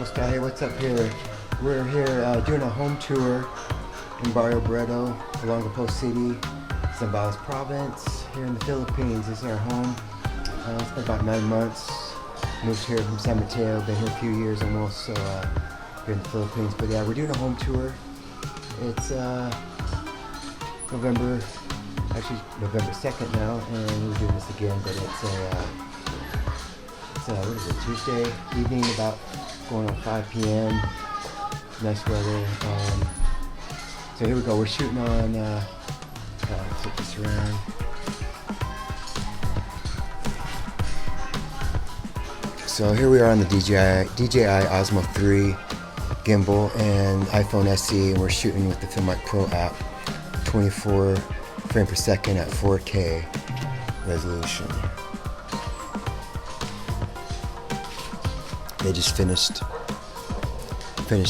Costa. Hey, what's up here? We're here doing a home tour in Barrio, Baretto, along City, Zambales province, here in the Philippines. This is our home. It's been about 9 months. Moved here from San Mateo, been here a few years almost, so here in the Philippines. But yeah, we're doing a home tour. It's November 2nd now, and we're doing this again, but it's what is it, Tuesday evening, about going on 5 p.m. Nice weather. So here we go. We're shooting on, flip this around. So here we are on the DJI Osmo 3 gimbal and iPhone SE, and we're shooting with the Filmic Pro app, 24 frame per second at 4K resolution. They just finished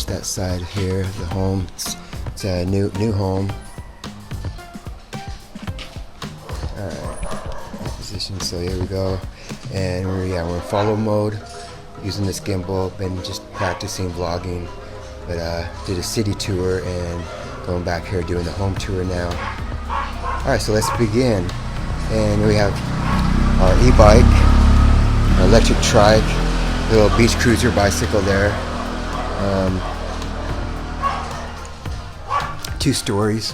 that side here, the home. It's a new home. Alright, position. So here we go, and we're in follow mode using this gimbal. Been just practicing vlogging, but did a city tour and going back here doing the home tour now. Alright, so let's begin. And we have our e-bike, our electric trike, little beach cruiser bicycle there. 2 stories,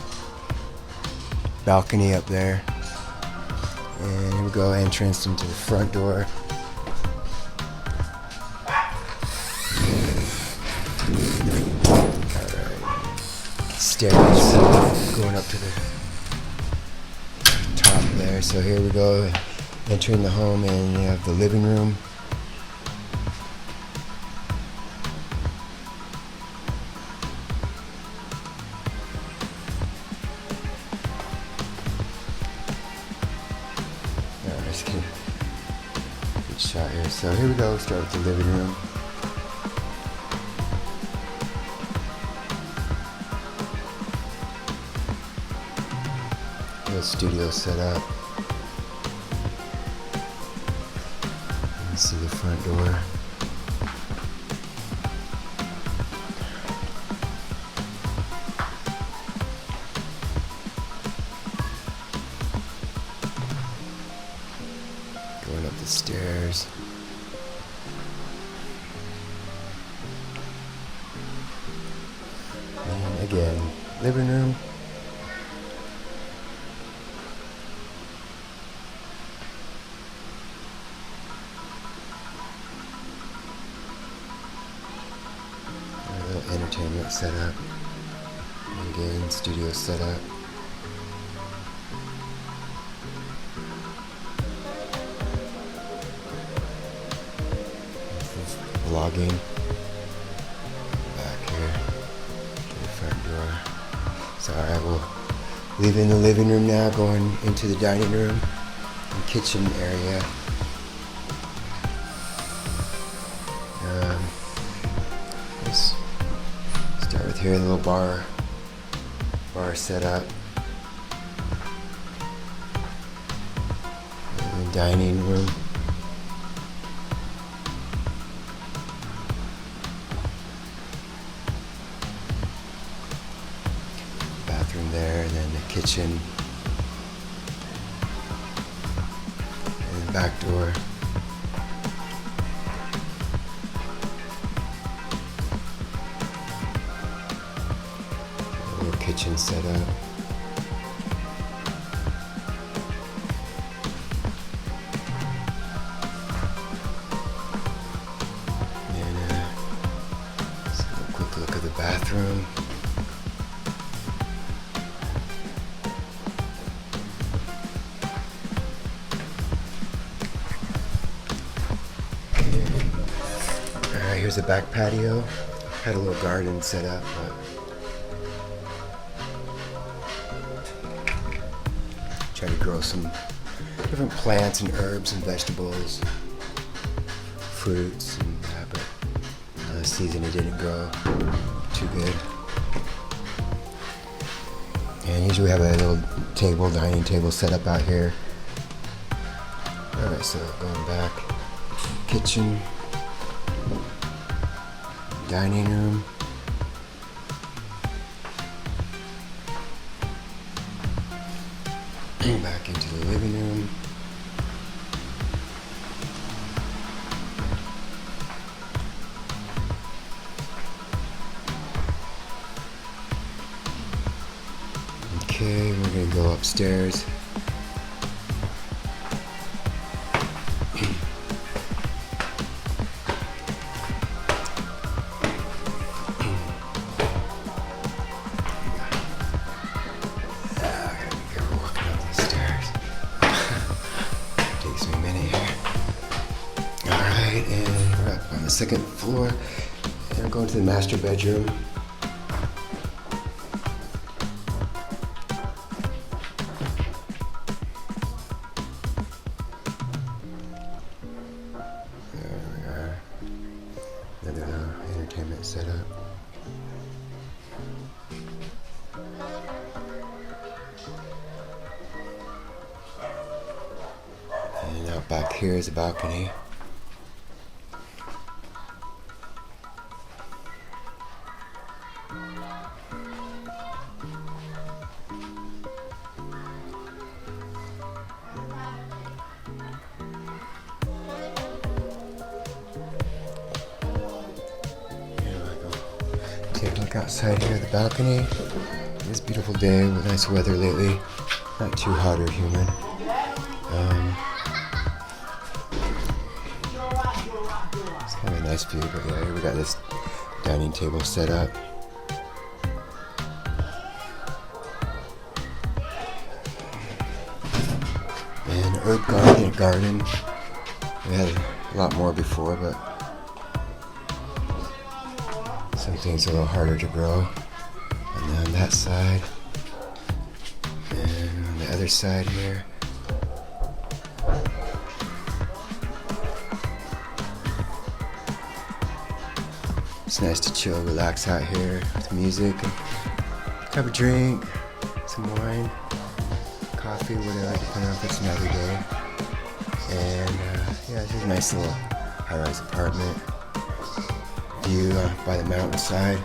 balcony up there, and here we go, entrance into the front door. Alright, stairs going up to the top there. So here we go, entering the home, and you have the living room. Good shot here. So here we go. Start with the living room. Little studio set up. You can see the front door. Going up the stairs. And again, living room. A little entertainment setup. And again, studio setup. Vlogging back here to the front door. So alright, we'll leave in the living room now, going into the dining room and kitchen area. Let's start with here, the little bar set up. And the dining room. Bathroom there, and then the kitchen, and the back door. A little kitchen set up. And let's have a quick look at the bathroom. Here's a back patio. Had a little garden set up, but try to grow some different plants and herbs and vegetables, fruits, and that, but this season it didn't grow too good. And usually we have a little dining table set up out here. Alright, so going back, kitchen. dining room. Back into the living room. Okay, we're gonna go upstairs. And we're up on the second floor, and we're going to the master bedroom. There we are. Another entertainment setup. And out back here is a balcony. Take a look outside here at the balcony. It's a beautiful day with nice weather lately. Not too hot or humid. It's kind of a nice view, but yeah, here we got this dining table set up. And herb garden. We had a lot more before, but some things are a little harder to grow. And then on that side, and on the other side here, it's nice to chill, relax out here with music, and have a drink, some wine, coffee, whatever, depending on if it's another day. And yeah, it's just a nice little high-rise apartment. View by the mountainside.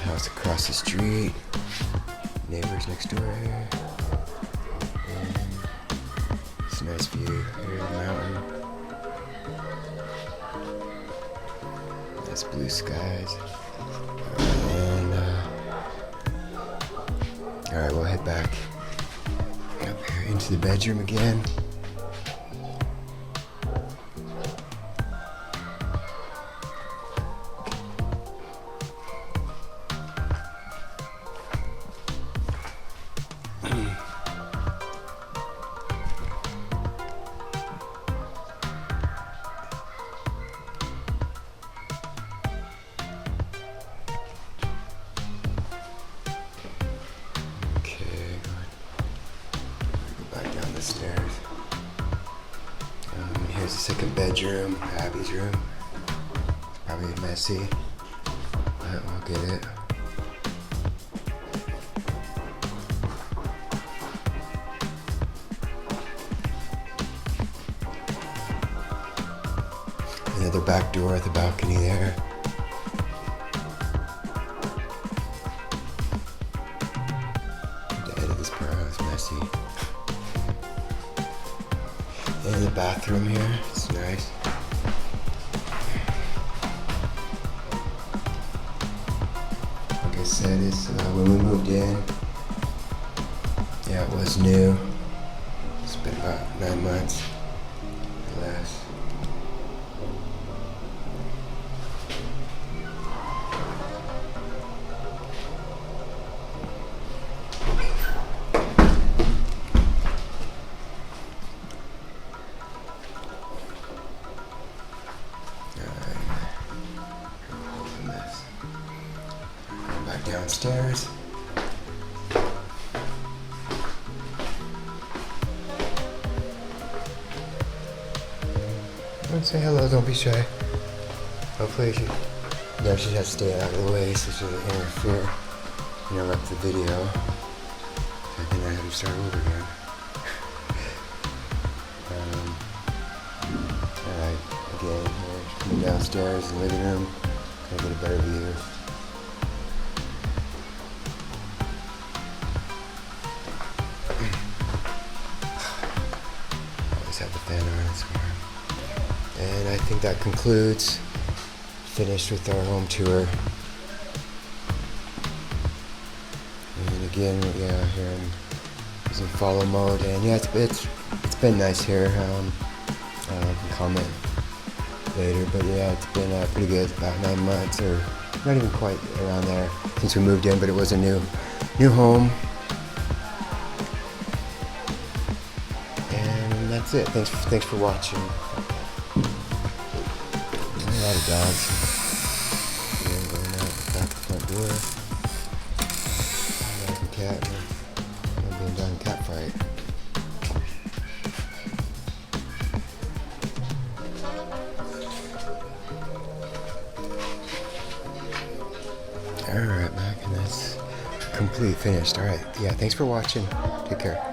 House across the street. Neighbors next door here. And it's a nice view here of the mountain. Nice blue skies. And alright, we'll head back up here into the bedroom again. Stairs. Here's the second bedroom, Abby's room. Probably messy, but we'll get it. Another back door at the balcony there. The edit this part out is messy. And the bathroom here, it's nice. Like I said, it's when we moved in, yeah, it was new. It's been about 9 months or less. Downstairs. Say hello, don't be shy. Hopefully she has to stay out of the way so she doesn't interfere, interrupt the video. So then I have to start over again. downstairs in the living room. Kind of get a better view. Always have the fan on, it's warm. And I think that concludes. Finished with our home tour. And again, yeah, here I'm using follow mode, and yeah, it's been nice here. I can comment later, but yeah, it's been pretty good. About 9 months, or not even quite around there, since we moved in, but it was a new home. And that's it. Thanks for watching. A lot of dogs. Again, going out the back of the front door. Dog and cat. Being done cat fight. Alright, Mac, and that's complete, finished. Alright, yeah, thanks for watching. Take care.